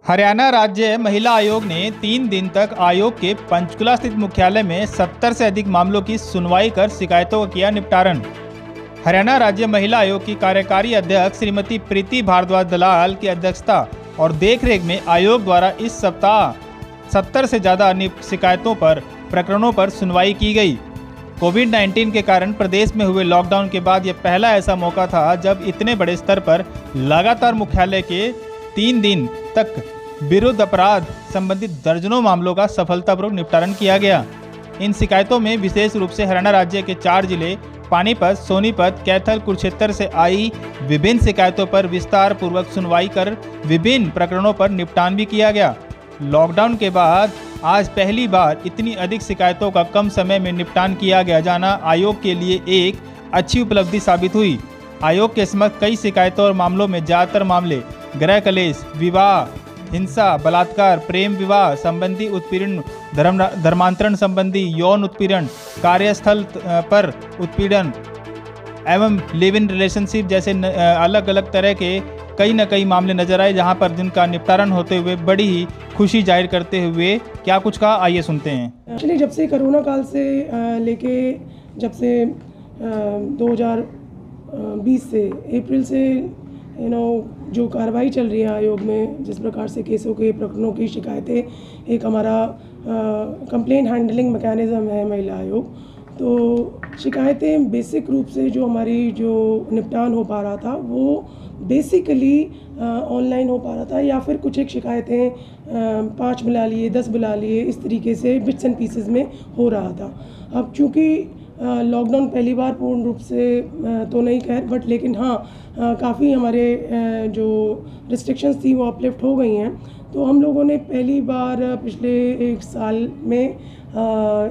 हरियाणा राज्य महिला आयोग ने 3 दिन तक आयोग के पंचकुला स्थित मुख्यालय में 70 से अधिक मामलों की सुनवाई कर शिकायतों का किया निपटारण। हरियाणा राज्य महिला आयोग की कार्यकारी अध्यक्ष श्रीमती प्रीति भारद्वाज दलाल की अध्यक्षता और देखरेख में आयोग द्वारा इस सप्ताह 70 से ज़्यादा शिकायतों पर प्रकरणों पर सुनवाई की गई। कोविड-19 के कारण प्रदेश में हुए लॉकडाउन के बाद यह पहला ऐसा मौका था जब इतने बड़े स्तर पर लगातार मुख्यालय के 3 दिन तक विरुद्ध अपराध संबंधित दर्जनों मामलों का सफलतापूर्वक निपटारण किया गया। इन शिकायतों में विशेष रूप से हरियाणा राज्य के 4 जिले पानीपत, सोनीपत, कैथल, कुरुक्षेत्र से आई विभिन्न शिकायतों पर विस्तार पूर्वक सुनवाई कर विभिन्न प्रकरणों पर निपटान भी किया गया। लॉकडाउन के बाद आज पहली बार इतनी अधिक शिकायतों का कम समय में निपटान किया गया जाना आयोग के लिए एक अच्छी उपलब्धि साबित हुई। आयोग के समक्ष कई शिकायतों और मामलों में ज़्यादातर मामले गृह कलेश, विवाह, हिंसा, बलात्कार, प्रेम विवाह संबंधी उत्पीड़न, धर्मांतरण संबंधी यौन उत्पीड़न, कार्यस्थल पर उत्पीड़न एवं लिव इन रिलेशनशिप जैसे अलग अलग तरह के कई न कई मामले नजर आए, जहां पर जिनका निपटारण होते हुए बड़ी ही खुशी जाहिर करते हुए क्या कुछ कहा, आइए सुनते हैं। एक्चुअली जब से कोरोना काल से लेके जब से 2020 से अप्रैल से जो कार्रवाई चल रही है आयोग में, जिस प्रकार से केसों के प्रकरणों की शिकायतें, एक हमारा कंप्लेंट हैंडलिंग मैकेनिज़्म है महिला आयोग, तो शिकायतें बेसिक रूप से जो हमारी जो निपटान हो पा रहा था वो बेसिकली ऑनलाइन हो पा रहा था, या फिर कुछ एक शिकायतें 5 बुला लिए, 10 बुला लिए, इस तरीके से बिट्स एंड पीसेस में हो रहा था। अब चूँकि लॉकडाउन पहली बार पूर्ण रूप से तो नहीं खैर, बट लेकिन हाँ काफ़ी हमारे जो रिस्ट्रिक्शंस थी वो अपलिफ्ट हो गई हैं, तो हम लोगों ने पहली बार पिछले 1 साल में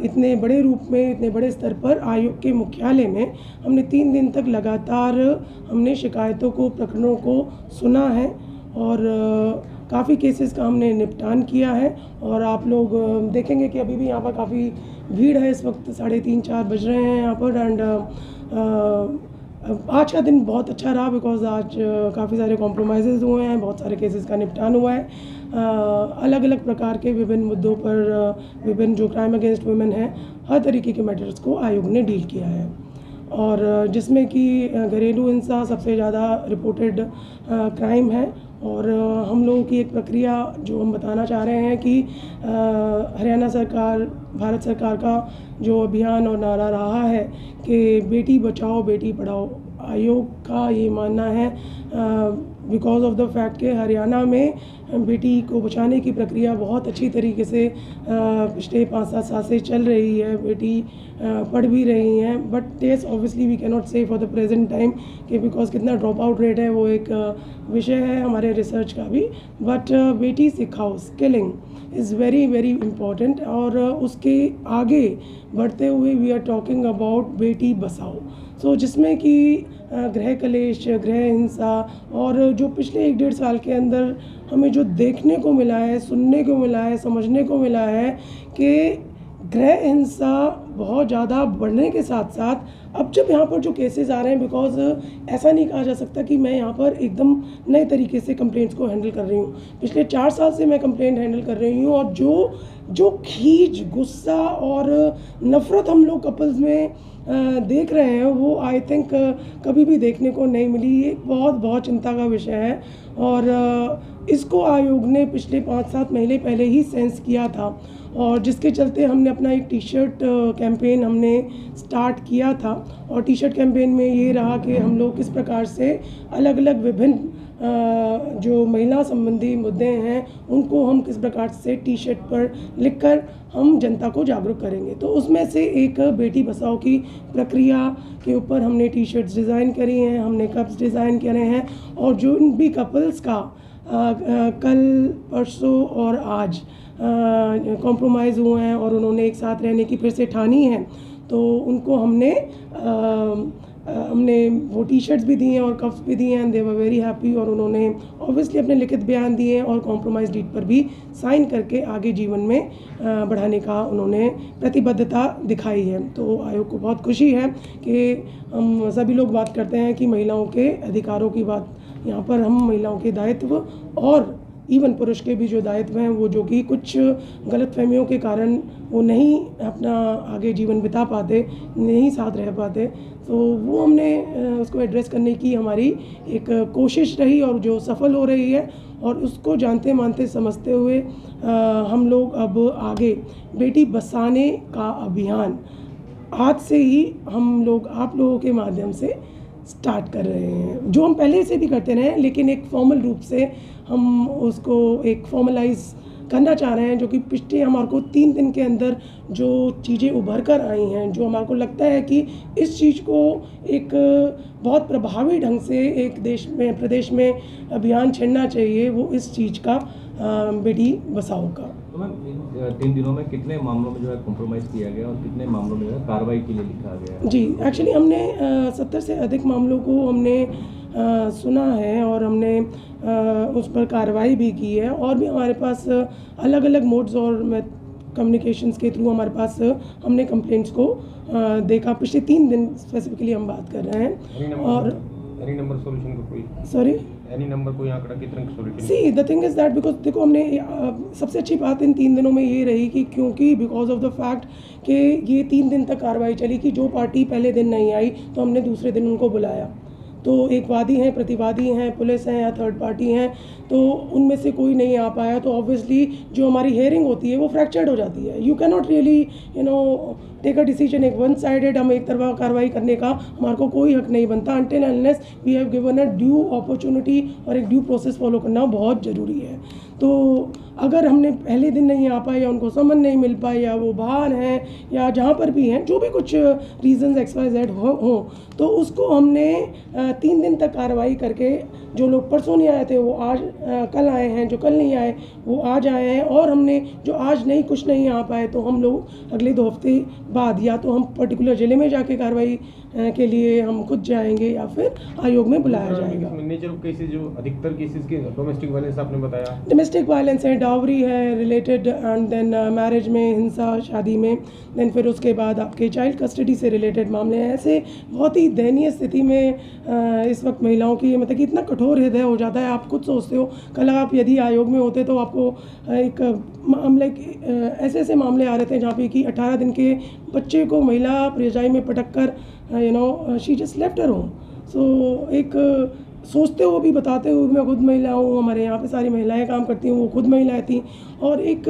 इतने बड़े रूप में, इतने बड़े स्तर पर आयोग के मुख्यालय में हमने 3 दिन तक लगातार हमने शिकायतों को, प्रकरणों को सुना है और काफ़ी केसेस का हमने निपटान किया है। और आप लोग देखेंगे कि अभी भी यहाँ पर काफ़ी भीड़ है, इस वक्त 3:30-4 बज रहे हैं यहाँ पर, एंड आज का दिन बहुत अच्छा रहा बिकॉज आज काफ़ी सारे कॉम्प्रोमाइज़ हुए हैं, बहुत सारे केसेस का निपटान हुआ है। अलग अलग प्रकार के विभिन्न मुद्दों पर, विभिन्न जो क्राइम अगेंस्ट वुमेन है, हर तरीके के मैटर्स को आयोग ने डील किया है, और जिसमें कि घरेलू हिंसा सबसे ज़्यादा रिपोर्टेड क्राइम है। और हम लोगों की एक प्रक्रिया जो हम बताना चाह रहे हैं कि हरियाणा सरकार, भारत सरकार का जो अभियान और नारा रहा है कि बेटी बचाओ बेटी पढ़ाओ, आयोग का ये मानना है बिकॉज ऑफ द फैक्ट कि हरियाणा में बेटी को बचाने की प्रक्रिया बहुत अच्छी तरीके से पिछले 5-7 साल से चल रही है। बेटी पढ़ भी रही हैं, but yes obviously we can not say for the present time कि बिकॉज कितना ड्रॉप आउट रेट है वो एक विषय है हमारे रिसर्च का भी, बट बेटी सिखाओ, skilling is very very important. और उसके आगे बढ़ते हुए we are talking about Beti Bachao, सो जिसमें कि गृह कलेश, गृह हिंसा, और जो पिछले 1-1.5 साल के अंदर हमें जो देखने को मिला है, सुनने को मिला है, समझने को मिला है कि गृह हिंसा बहुत ज़्यादा बढ़ने के साथ साथ अब जब यहाँ पर जो केसेस आ रहे हैं, बिकॉज ऐसा नहीं कहा जा सकता कि मैं यहाँ पर एकदम नए तरीके से कंप्लेंट्स को हैंडल कर रही हूँ। पिछले 4 साल से मैं कंप्लेंट हैंडल कर रही हूँ, और जो खीज, गुस्सा और नफ़रत हम लोग कपल्स में देख रहे हैं वो आई थिंक कभी भी देखने को नहीं मिली। ये बहुत चिंता का विषय है, और इसको आयोग ने पिछले 5-7 महीने पहले ही सेंस किया था, और जिसके चलते हमने अपना एक टी-शर्ट कैंपेन हमने स्टार्ट किया था। और टी-शर्ट कैंपेन में ये रहा कि हम लोग किस प्रकार से अलग अलग विभिन्न जो महिला संबंधी मुद्दे हैं उनको हम किस प्रकार से टी-शर्ट पर लिखकर हम जनता को जागरूक करेंगे। तो उसमें से एक बेटी बचाओ की प्रक्रिया के ऊपर हमने टी-शर्ट्स डिज़ाइन करी हैं, हमने कप्स डिज़ाइन करे हैं, और जो भी कपल्स का कल, परसों और आज कॉम्प्रोमाइज़ हुए हैं और उन्होंने एक साथ रहने की फिर से ठानी है, तो उनको हमने वो टी शर्ट्स भी दिए हैं और कप्स भी दिए हैं, दे वर वेरी हैप्पी। और उन्होंने ऑब्वियसली अपने लिखित बयान दिए हैं और कॉम्प्रोमाइज़ डीड पर भी साइन करके आगे जीवन में बढ़ाने का उन्होंने प्रतिबद्धता दिखाई है। तो आयोग को बहुत खुशी है कि हम सभी लोग बात करते हैं कि महिलाओं के अधिकारों की बात, यहाँ पर हम महिलाओं के दायित्व और इवन पुरुष के भी जो दायित्व हैं वो जो कि कुछ गलतफहमियों के कारण वो नहीं अपना आगे जीवन बिता पाते, नहीं साथ रह पाते, तो वो हमने उसको एड्रेस करने की हमारी एक कोशिश रही और जो सफल हो रही है। और उसको जानते मानते समझते हुए हम लोग अब आगे बेटी बसाने का अभियान आज से ही हम लोग आप लोगों के माध्यम से स्टार्ट कर रहे हैं, जो हम पहले से भी करते रहे हैं, लेकिन एक फॉर्मल रूप से हम उसको एक फॉर्मलाइज करना चाह रहे हैं, जो कि पिछले हमारे को 3 दिन के अंदर जो चीज़ें उभर कर आई हैं, जो हमारे को लगता है कि इस चीज़ को एक बहुत प्रभावी ढंग से एक देश में प्रदेश में अभियान छेड़ना चाहिए, वो इस चीज़ का बेटी बचाओ का। तो मैम 3 दिनों में कितने मामलों में जो है कॉम्प्रोमाइज़ किया गया और कितने मामलों में जो है कार्रवाई के लिए लिखा गया? जी, एक्चुअली हमने 70 से अधिक मामलों को हमने सुना है और हमने उस पर कार्रवाई भी की है, और भी हमारे पास अलग अलग मोड्स और कम्युनिकेशंस के थ्रू हमारे पास हमने कंप्लेंट्स को देखा। पिछले 3 दिन स्पेसिफिकली हम बात कर रहे हैं। और एनी नंबर सॉल्यूशन का कोई सॉरी एनी नंबर कोई आंकड़ा कितने solution? See the thing is that because देखो हमने सबसे अच्छी बात इन 3 दिनों में ये रही कि क्योंकि बिकॉज ऑफ द फैक्ट कि ये 3 दिन तक कार्रवाई चली कि जो पार्टी पहले दिन नहीं आई तो हमने दूसरे दिन उनको बुलाया, तो एक वादी हैं, प्रतिवादी हैं, पुलिस हैं या थर्ड पार्टी हैं, तो उनमें से कोई नहीं आ पाया, तो ऑब्वियसली जो हमारी हेयरिंग होती है वो फ्रैक्चर्ड हो जाती है। You can not really take a decision एक वन साइडेड, हम एक तरफा कार्रवाई करने का हमारे को कोई हक नहीं बनता until unless we have given a due opportunity, और एक ड्यू प्रोसेस फॉलो करना बहुत ज़रूरी है। तो अगर हमने पहले दिन नहीं आ पाए या उनको समन नहीं मिल पाए या वो बाहर हैं या जहाँ पर भी हैं, जो भी कुछ रीजंस XYZ हो तो उसको हमने 3 दिन तक कार्रवाई करके जो लोग परसों नहीं आए थे वो आज कल आए हैं, जो कल नहीं आए वो आज आए हैं, और हमने जो आज नहीं कुछ नहीं आ पाए तो हम लोग अगले 2 हफ्ते बाद या तो हम पर्टिकुलर ज़िले में जाके कार्रवाई के लिए हम खुद जाएंगे या फिर आयोग में बुलाया जाएगा। नेचर ऑफ केसेस जो अधिकतर केसेस के डोमेस्टिक वायलेंस आपने बताया, डोमेस्टिक वायलेंस है, डावरी है रिलेटेड, एंड देन मैरिज में हिंसा, शादी में, देन फिर उसके बाद आपके चाइल्ड कस्टडी से रिलेटेड मामले हैं। ऐसे बहुत ही दयनीय स्थिति में इस वक्त महिलाओं की मतलब कि इतना कठोर हृदय हो जाता है। आप खुद सोचते हो कल आप यदि आयोग में होते तो आपको एक मामले ऐसे ऐसे मामले आ रहे थे जहाँ पे कि 18 दिन के बच्चे को महिला परिजाई में पटक कर she just left her home. So एक सोचते हुए भी बताते हुए, मैं खुद महिला हूँ, हमारे यहाँ पे सारी महिलाएं काम करती हूँ, वो खुद महिलाएं थी, और एक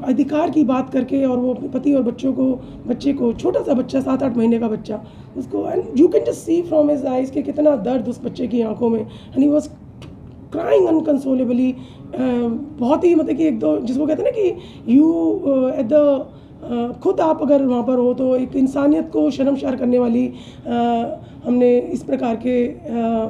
अधिकार की बात करके, और वो पति और बच्चे को छोटा सा बच्चा 7-8 महीने का बच्चा, उसको and you can just see from his eyes कि कितना दर्द उस बच्चे की आंखों में, एंड ही वाज क्राइंग अनकंसोलेबली। बहुत ही मतलब कि एक दो जिसको कहते हैं ना कि यू एट द खुद आप अगर वहाँ पर हो तो एक इंसानियत को शर्मसार करने वाली हमने इस प्रकार के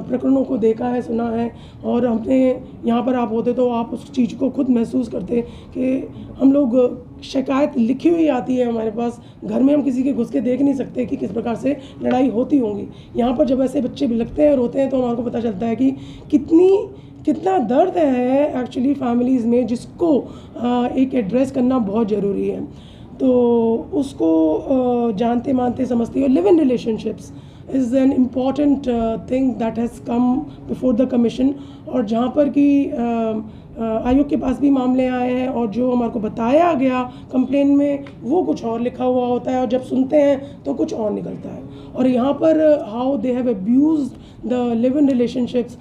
प्रकरणों को देखा है, सुना है, और हमने यहाँ पर आप होते तो आप उस चीज़ को खुद महसूस करते कि हम लोग शिकायत लिखी हुई आती है हमारे पास, घर में हम किसी के घुस के देख नहीं सकते कि किस प्रकार से लड़ाई होती होंगी। यहाँ पर जब ऐसे बच्चे बिलखते हैं, रोते हैं, तो हमारे को पता चलता है कि कितना दर्द है एक्चुअली फैमिलीज़ में, जिसको एक एड्रेस करना बहुत ज़रूरी है। तो उसको जानते मानते समझते हुए live in relationships is an important thing that has come before the commission, और जहाँ पर कि आयोग के पास भी मामले आए हैं और जो हमारे को बताया गया कंप्लेन में वो कुछ और लिखा हुआ होता है, और जब सुनते हैं तो कुछ और निकलता है। और यहाँ पर how they have abused the live in relationships,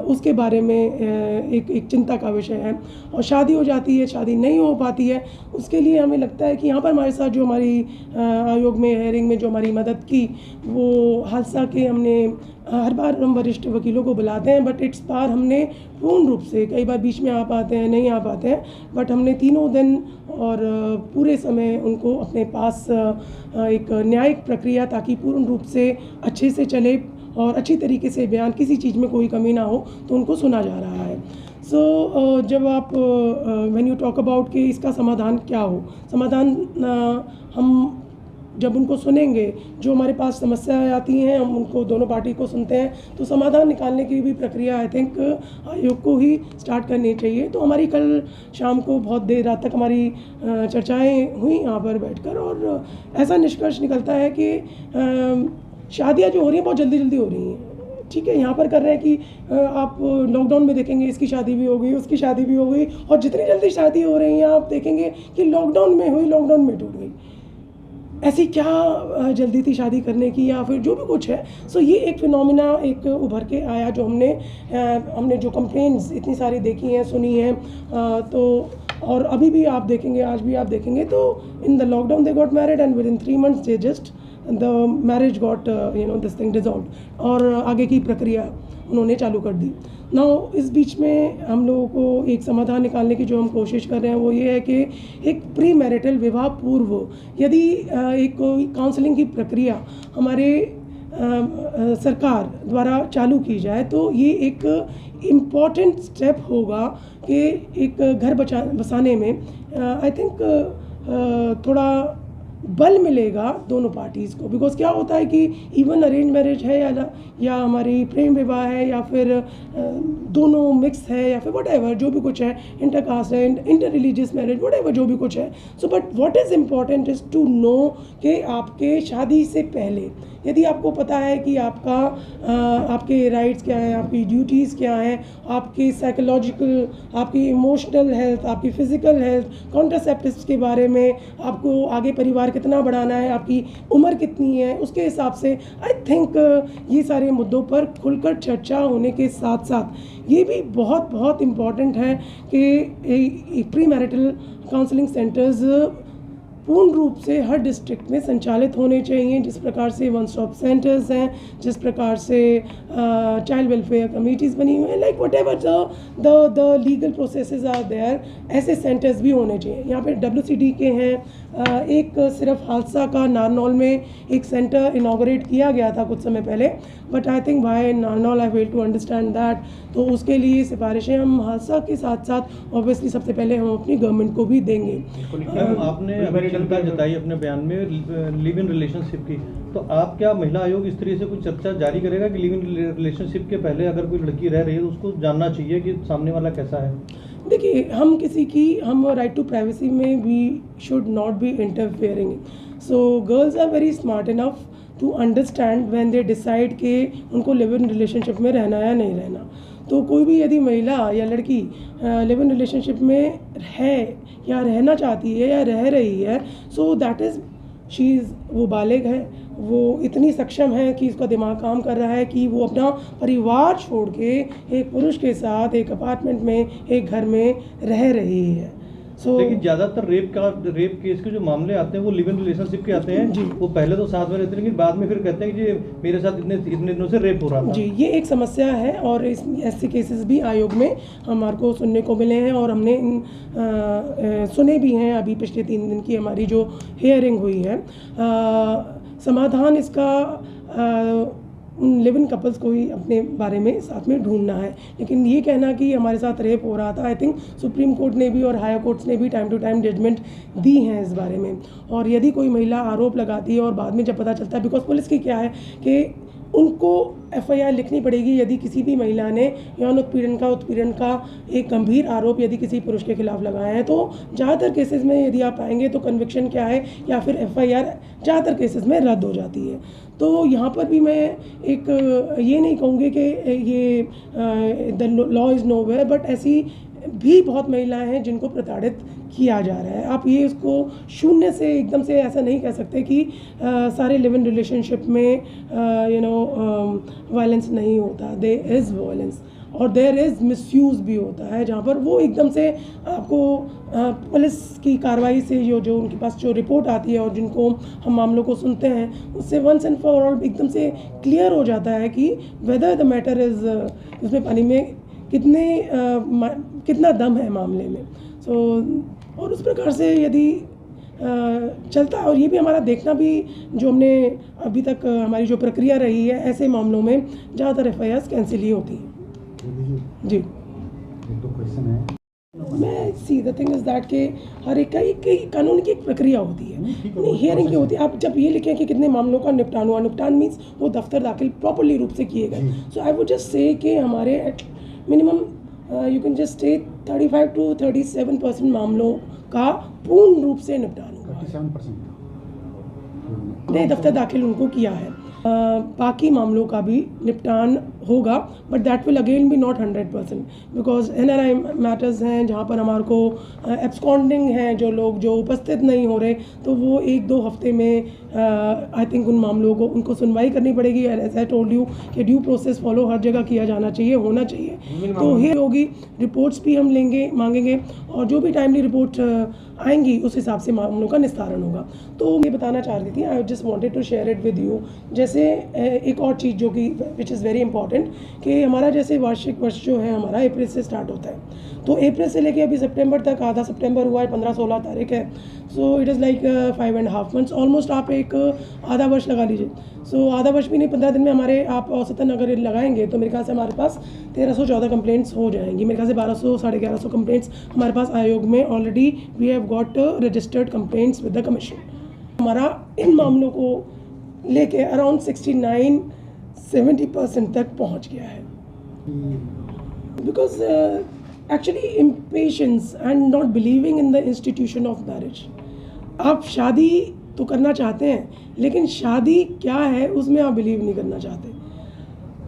उसके बारे में एक चिंता का विषय है। और शादी हो जाती है, शादी नहीं हो पाती है, उसके लिए हमें लगता है कि यहाँ पर हमारे साथ जो हमारी आयोग में हेयरिंग में जो हमारी मदद की, वो हादसा के हमने हर बार हम वरिष्ठ वकीलों को बुलाते हैं, बट इट्स बार हमने पूर्ण रूप से, कई बार बीच में आ पाते हैं, नहीं आ पाते हैं, बट हमने 3 दिन और पूरे समय उनको अपने पास एक न्यायिक प्रक्रिया, ताकि पूर्ण रूप से अच्छे से चले और अच्छी तरीके से बयान, किसी चीज़ में कोई कमी ना हो, तो उनको सुना जा रहा है। सो जब आप व्हेन यू टॉक अबाउट कि इसका समाधान क्या हो, समाधान हम जब उनको सुनेंगे, जो हमारे पास समस्याएं आती हैं हम उनको दोनों पार्टी को सुनते हैं, तो समाधान निकालने की भी प्रक्रिया आई थिंक आयोग को ही स्टार्ट करनी चाहिए। तो हमारी कल शाम को बहुत देर रात तक हमारी चर्चाएं हुई यहाँ पर बैठकर, और ऐसा निष्कर्ष निकलता है कि शादियाँ जो हो रही हैं बहुत जल्दी हो रही हैं। ठीक है, यहाँ पर कर रहे हैं कि आप लॉकडाउन में देखेंगे इसकी शादी भी हो गई, उसकी शादी भी हो गई, और जितनी जल्दी शादी हो रही है आप देखेंगे कि लॉकडाउन में हुई, लॉकडाउन में टूट गई। ऐसी क्या जल्दी थी शादी करने की, या फिर जो भी कुछ है। सो ये एक फिनोमिना एक उभर के आया जो हमने जो कंप्लेंट्स इतनी सारी देखी हैं, सुनी हैं, तो और अभी भी आप देखेंगे, आज भी आप देखेंगे तो in the lockdown they got married and with in 3 months they just the marriage got this thing dissolve, और आगे की प्रक्रिया उन्होंने चालू कर दी। नाउ इस बीच में हम लोगों को एक समाधान निकालने की जो हम कोशिश कर रहे हैं वो ये है कि एक प्री मैरिटल विवाह पूर्व यदि एक कोई काउंसलिंग की प्रक्रिया हमारे सरकार द्वारा चालू की जाए तो ये एक इम्पॉर्टेंट स्टेप होगा कि एक घर बसाने में आई थिंक थोड़ा बल मिलेगा दोनों पार्टीज़ को। बिकॉज क्या होता है कि इवन अरेंज मैरिज है या हमारी प्रेम विवाह है या फिर दोनों मिक्स है या फिर व्हाटएवर जो भी कुछ है, इंटरकास्ट है, इंटर रिलीजियस मैरिज, व्हाटएवर जो भी कुछ है। So but what is important is to know कि आपके शादी से पहले यदि आपको पता है कि आपके राइट्स क्या हैं, आपकी ड्यूटीज़ क्या हैं, आपकी साइकोलॉजिकल, आपकी इमोशनल हेल्थ, आपकी फ़िज़िकल हेल्थ, कॉन्ट्रासेप्टिव्स के बारे में, आपको आगे परिवार कितना बढ़ाना है, आपकी उम्र कितनी है, उसके हिसाब से आई थिंक ये सारे मुद्दों पर खुलकर चर्चा होने के साथ साथ ये भी बहुत बहुत इम्पॉर्टेंट है कि प्री मैरिटल काउंसलिंग सेंटर्स पूर्ण रूप से हर डिस्ट्रिक्ट में संचालित होने चाहिए। जिस प्रकार से वन स्टॉप सेंटर्स हैं, जिस प्रकार से चाइल्ड वेलफेयर कमेटीज़ बनी हुई हैं, like whatever the legal processes are there, ऐसे सेंटर्स भी होने चाहिए। यहाँ पे WCD के हैं, एक सिर्फ हादसा का नारनौल में एक सेंटर इनाग्रेट किया गया था कुछ समय पहले, but I think by Narnaul I fail to understand that. तो उसके लिए सिफारिशें हम हादसा के साथ साथ ऑब्वियसली सबसे पहले हम अपनी गवर्नमेंट को भी देंगे। मैम, आपने चिंता जताई अपने बयान में लिव इन रिलेशनशिप की, तो आप क्या महिला आयोग इस तरह से कुछ चर्चा जारी करेगा कि लिव इन रिलेशनशिप के पहले अगर कोई लड़की रह रही है तो उसको जानना चाहिए कि सामने वाला कैसा है? देखिए, हम राइट टू प्राइवेसी में we should not be interfering. So girls are very smart enough to understand when they decide कि उनको लिव इन रिलेशनशिप में रहना या नहीं रहना। तो कोई भी यदि महिला या लड़की लिव इन रिलेशनशिप में है या रहना चाहती है या रह रही है, सो दैट इज़ वो बालिग है, वो इतनी सक्षम है कि उसका दिमाग काम कर रहा है कि वो अपना परिवार छोड़ के एक पुरुष के साथ एक अपार्टमेंट में, एक घर में रह रही है। लेकिन ज़्यादातर रेप केस के जो मामले आते हैं वो लिव इन रिलेशनशिप के आते हैं। वो पहले तो साथ में रहते हैं लेकिन बाद में फिर कहते हैं कि ये मेरे साथ इतने दिनों से रेप हो रहा था। जी, ये एक समस्या है और ऐसे केसेस भी आयोग में हमारे को सुनने को मिले हैं और हमने सुने भी हैं। अभी पिछले 3 दिन की हमारी जो हियरिंग हुई है, समाधान इसका लिव इन कपल्स को ही अपने बारे में साथ में ढूंढना है। लेकिन ये कहना कि हमारे साथ रेप हो रहा था, आई थिंक सुप्रीम कोर्ट ने भी और हायर कोर्ट्स ने भी टाइम टू टाइम जजमेंट दी हैं इस बारे में। और यदि कोई महिला आरोप लगाती है और बाद में जब पता चलता है, बिकॉज पुलिस की क्या है कि उनको FIR लिखनी पड़ेगी यदि किसी भी महिला ने यौन उत्पीड़न का एक गंभीर आरोप यदि किसी पुरुष के खिलाफ लगाया है। तो ज़्यादातर केसेस में यदि आप पाएंगे तो कन्विक्शन क्या है या फिर FIR ज़्यादातर केसेस में रद्द हो जाती है। तो यहाँ पर भी मैं एक ये नहीं कहूँगी कि ये the law is nowhere, but ऐसी भी बहुत महिलाएं हैं जिनको प्रताड़ित किया जा रहा है। आप ये उसको शून्य से एकदम से ऐसा नहीं कह सकते कि सारे लिव इन रिलेशनशिप में वायलेंस नहीं होता। देयर इज़ वायलेंस और देयर इज़ मिसयूज़ भी होता है, जहाँ पर वो एकदम से आपको पुलिस की कार्रवाई से जो उनके पास जो रिपोर्ट आती है और जिनको हम मामलों को सुनते हैं उससे वंस एंड फॉर ऑल एकदम से क्लियर हो जाता है कि वेदर द मैटर इज़, उसमें पानी में कितना दम है मामले में। और उस प्रकार से यदि चलता है, और ये भी हमारा देखना भी जो हमने अभी तक हमारी जो प्रक्रिया रही है, ऐसे मामलों में ज़्यादातर FIRs कैंसिल ही होती हैं। जी, तो क्वेश्चन है, मैं see the thing is that के हर एक कानून की एक प्रक्रिया होती है, नहीं हियरिंग की होती है। आप जब ये लिखें कि कितने मामलों का निपटान हुआ, निपटान मीन्स वो दफ्तर दाखिल प्रॉपरली रूप से किए गए। सो आई वुड जस्ट से कि हमारे minimum you can just stay 35 to 37% मामलों का पूर्ण रूप से निपटान हुआ। 37% नहीं, दफ्तर दाखिल उनको किया है। बाकी मामलों का भी निपटान होगा, but that will again be not 100%, because NRI matters हैं जहाँ पर हमारे को एब्सकॉन्डिंग हैं जो लोग जो उपस्थित नहीं हो रहे, तो वो 1-2 हफ्ते में आई थिंक उन मामलों को उनको सुनवाई करनी पड़ेगी। एज आई टोल्ड यू कि ड्यू प्रोसेस फॉलो हर जगह किया जाना चाहिए, होना चाहिए। तो ये होगी, रिपोर्ट्स भी हम मांगेंगे और जो भी टाइमली रिपोर्ट आएंगी उस हिसाब से मामलों का निस्तारण होगा। तो ये बताना चाह रही थी, I just wanted to share it with you. जैसे एक और चीज़ जो कि विच इज़ वेरी इंपॉर्टेंट कि हमारा जैसे वार्षिक वर्ष जो है हमारा अप्रैल से स्टार्ट होता है, तो अप्रैल से लेके अभी सितंबर तक, आधा सितंबर हुआ है, 15-16 तारीख है, so it is like 5.5 months almost. आप एक आधा वर्ष लगा लीजिए, सो आधा वर्ष भी नहीं, 15 दिन में हमारे आप औसतन अगर लगाएंगे तो मेरे ख्याल से हमारे पास 1314 कंप्लेंट्स हो जाएंगी। मेरे ख्याल से 1200-1150 कंप्लेंट्स हमारे पास आयोग में already we have got registered complaints with the commission. हमारा इन मामलों को लेके अराउंड 69-70% तक पहुंच गया है, because actually impatience and not believing in the institution of marriage. आप शादी तो करना चाहते हैं, लेकिन शादी क्या है उसमें आप बिलीव नहीं करना चाहते।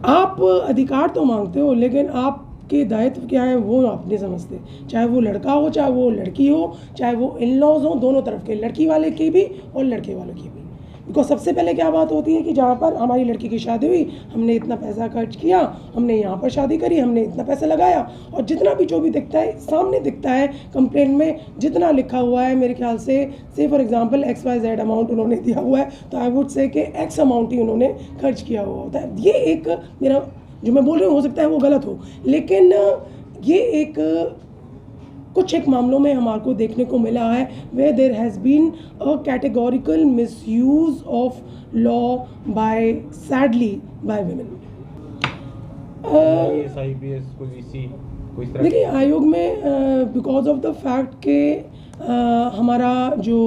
आप अधिकार तो मांगते हो, लेकिन आपके दायित्व क्या है वो आप नहीं समझते। चाहे वो लड़का हो, चाहे वो लड़की हो, चाहे वो इन लॉज हो, दोनों तरफ के, लड़की वाले की भी और लड़के वालों की भी। बिकॉज सबसे पहले क्या बात होती है कि जहाँ पर हमारी लड़की की शादी हुई, हमने इतना पैसा खर्च किया, हमने यहाँ पर शादी करी, हमने इतना पैसा लगाया, और जितना भी जो भी दिखता है सामने दिखता है कंप्लेंट में, जितना लिखा हुआ है मेरे ख्याल से फॉर एग्जांपल XYZ अमाउंट उन्होंने दिया हुआ है, तो आई वुड से कि X अमाउंट ही उन्होंने खर्च किया हुआ होता है। ये एक मेरा जो मैं बोल रही हूँ हो सकता है वो गलत हो, लेकिन ये कुछ एक मामलों में हमारे को देखने को मिला है where there has been a categorical misuse of law by sadly by women। IPS कोई VC कोई तरह देखिए आयोग में बिकॉज ऑफ द फैक्ट के हमारा जो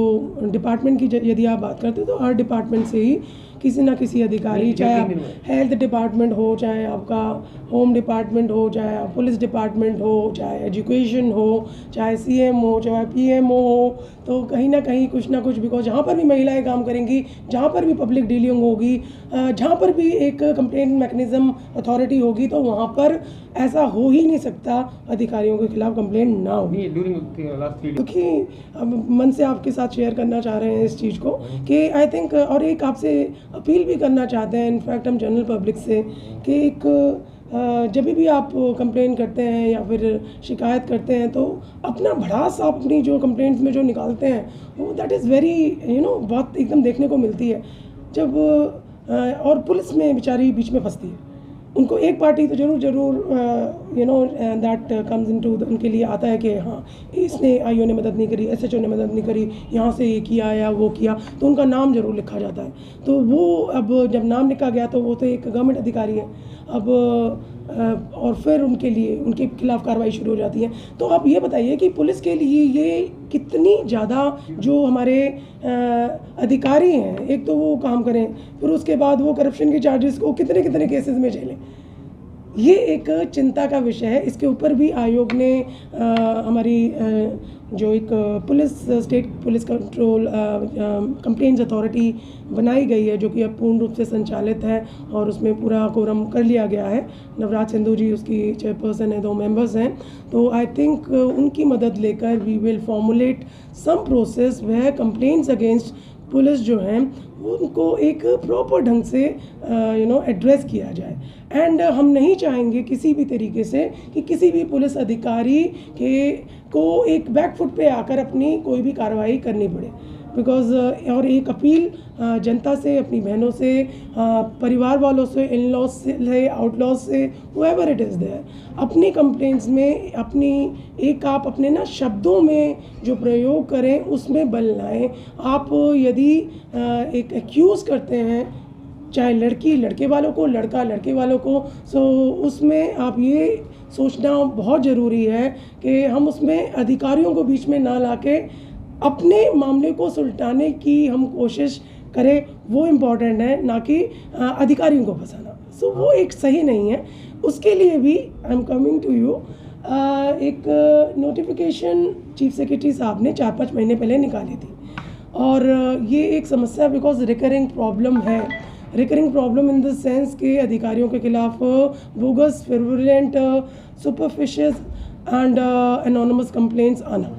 डिपार्टमेंट की यदि आप बात करते हो तो हर डिपार्टमेंट से ही किसी ना किसी अधिकारी, चाहे आप हेल्थ डिपार्टमेंट हो, चाहे आपका होम डिपार्टमेंट हो, चाहे आप पुलिस डिपार्टमेंट हो, चाहे एजुकेशन हो, चाहे CM हो, चाहे PMO हो, तो कहीं ना कहीं कुछ ना कुछ, बिकॉज जहाँ पर भी महिलाएं काम करेंगी, जहाँ पर भी पब्लिक डीलिंग होगी, जहाँ पर भी एक कंप्लेंट मैकेनिज्म अथॉरिटी होगी, तो वहाँ पर ऐसा हो ही नहीं सकता अधिकारियों के खिलाफ कंप्लेंट ना होगी। क्योंकि अब मन से आपके साथ शेयर करना चाह रहे हैं इस चीज़ को कि आई थिंक, और एक आपसे अपील भी करना चाहते हैं इनफैक्ट हम जनरल पब्लिक से, कि एक जब भी आप कंप्लेन करते हैं या फिर शिकायत करते हैं तो अपना भड़ास आप अपनी जो कंप्लेंट्स में जो निकालते हैं वो दैट इज़ वेरी बहुत एकदम देखने को मिलती है जब और पुलिस में बेचारी बीच में फंसती है। उनको एक पार्टी तो ज़रूर दैट कम्स इनटू, उनके लिए आता है कि हाँ इसने IO ने मदद नहीं करी, SHO ने मदद नहीं करी, यहाँ से ये किया या वो किया, तो उनका नाम ज़रूर लिखा जाता है। तो वो अब जब नाम लिखा गया तो वो तो एक गवर्नमेंट अधिकारी है अब, और फिर उनके खिलाफ कार्रवाई शुरू हो जाती है। तो आप ये बताइए कि पुलिस के लिए ये कितनी ज़्यादा जो हमारे अधिकारी हैं, एक तो वो काम करें, फिर उसके बाद वो करप्शन के चार्जेस को कितने केसेस में झेलें, ये एक चिंता का विषय है। इसके ऊपर भी आयोग ने हमारी जो एक state police control complaints authority बनाई गई है, जो कि अब पूर्ण रूप से संचालित है और उसमें पूरा कोरम कर लिया गया है। नवराज सिंधु जी उसकी चेयरपर्सन है, 2 मेंबर्स हैं। तो आई थिंक उनकी मदद लेकर we will formulate some process वह कंप्लेंट्स अगेंस्ट पुलिस जो हैं उनको एक प्रॉपर ढंग से एड्रेस किया जाए। एंड हम नहीं चाहेंगे किसी भी तरीके से कि किसी भी पुलिस अधिकारी को एक बैकफुट पे आकर अपनी कोई भी कार्रवाई करनी पड़े, बिकॉज और एक अपील जनता से, अपनी बहनों से, परिवार वालों से, इन लॉज से, आउटलॉज से, हुएवर इट इज़ देयर, अपनी कंप्लेंट्स में आप अपने ना शब्दों में जो प्रयोग करें उसमें बल लाएं। आप यदि एक एक्यूज़ करते हैं, चाहे लड़की लड़के वालों को, लड़का लड़के वालों को, सो उसमें आप ये सोचना बहुत ज़रूरी है कि हम उसमें अधिकारियों को बीच में ना लाके अपने मामले को सुलझाने की हम कोशिश करें, वो इम्पॉर्टेंट है, ना कि अधिकारियों को फंसाना। सो वो एक सही नहीं है। उसके लिए भी I am coming to you, एक नोटिफिकेशन चीफ सेक्रेटरी साहब ने 4-5 महीने पहले निकाली थी, और ये एक समस्या बिकॉज रिकरिंग प्रॉब्लम है। Recurring problem in the sense के अधिकारियों के खिलाफ bogus, fraudulent, superficial and anonymous complaints आना,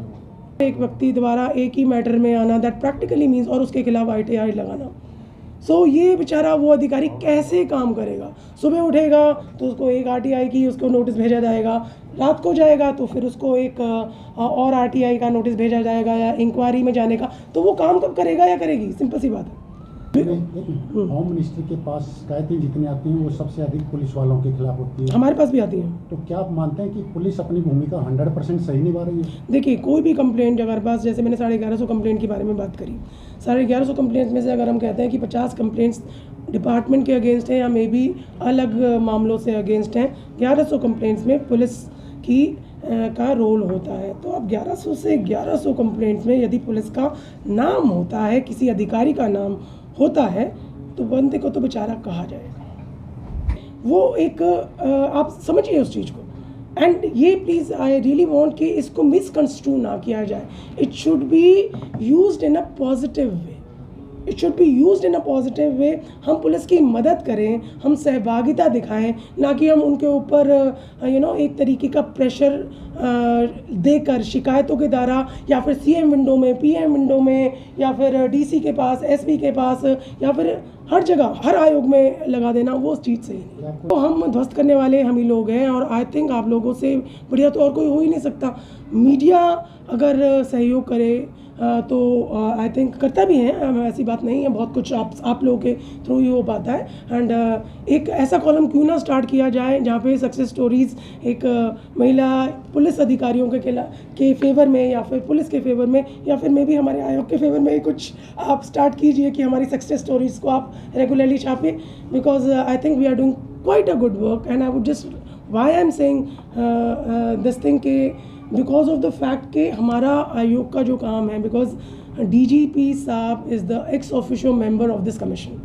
एक व्यक्ति द्वारा एक ही मैटर में आना, दैट प्रैक्टिकली मीन्स, और उसके खिलाफ ITI लगाना। सो ये बेचारा वो अधिकारी कैसे काम करेगा? सुबह उठेगा तो उसको एक RTI की उसको नोटिस भेजा जाएगा, रात को जाएगा तो फिर उसको एक और RTI का नोटिस भेजा जाएगा या इंक्वायरी में जाने का, तो वो काम कब करेगा या करेगी? सिंपल सी बात है। होम मिनिस्ट्री के पास शिकायतें जितनी आती हैं वो सबसे अधिक पुलिस वालों के खिलाफ होती है। हमारे पास भी आती हैं। तो क्या आप मानते हैं कि पुलिस अपनी भूमिका 100% सही निभा रही है? देखिए, कोई भी कंप्लेंट अगर पास, जैसे मैंने 1150 कंप्लेंट के बारे में बात करी, 1150 कंप्लेंट्स में से अगर हम कहते हैं कि 50 कंप्लेंट्स डिपार्टमेंट के अगेंस्ट हैं या मे बी अलग मामलों से अगेंस्ट हैं, 1100 कंप्लेंट्स में पुलिस की का रोल होता है। तो अब 1100 से 1100 कंप्लेंट्स में यदि पुलिस का नाम होता है, किसी अधिकारी का नाम होता है, तो बंदे को तो बेचारा कहा जाएगा। वो एक आप समझिए उस चीज़ को। एंड ये प्लीज़ आई रियली वांट कि इसको मिसकंस्ट्रू ना किया जाए। It should be used in a positive way, it should be used in a positive way. हम पुलिस की मदद करें, हम सहभागिता दिखाएं, ना कि हम उनके ऊपर एक तरीके का प्रेशर देकर शिकायतों के द्वारा या फिर CM विंडो में, PM विंडो में, या फिर DC के पास, SP के पास, या फिर हर जगह हर आयोग में लगा देना, वो चीज़ सही नहीं। तो हम ध्वस्त करने वाले हम ही लोग हैं, और आई थिंक आप लोगों से बढ़िया तो और कोई हो ही नहीं सकता। मीडिया अगर सहयोग करे तो आई थिंक करता भी है, ऐसी बात नहीं है, बहुत कुछ आप लोगों के थ्रू ही हो पाता है। एंड एक ऐसा कॉलम क्यों ना स्टार्ट किया जाए जहाँ पे सक्सेस स्टोरीज़ एक महिला पुलिस अधिकारियों के फेवर में, या फिर पुलिस के फेवर में, या फिर मे भी हमारे आयोग के फेवर में कुछ आप स्टार्ट कीजिए कि हमारी सक्सेस स्टोरीज़ को आप रेगुलरली छापें, because I think we are doing quite a good work. And I would just why I am saying this thing के बिकॉज ऑफ द फैक्ट कि हमारा आयोग का जो काम है, बिकॉज DGP साहब is the ex officio member of this commission.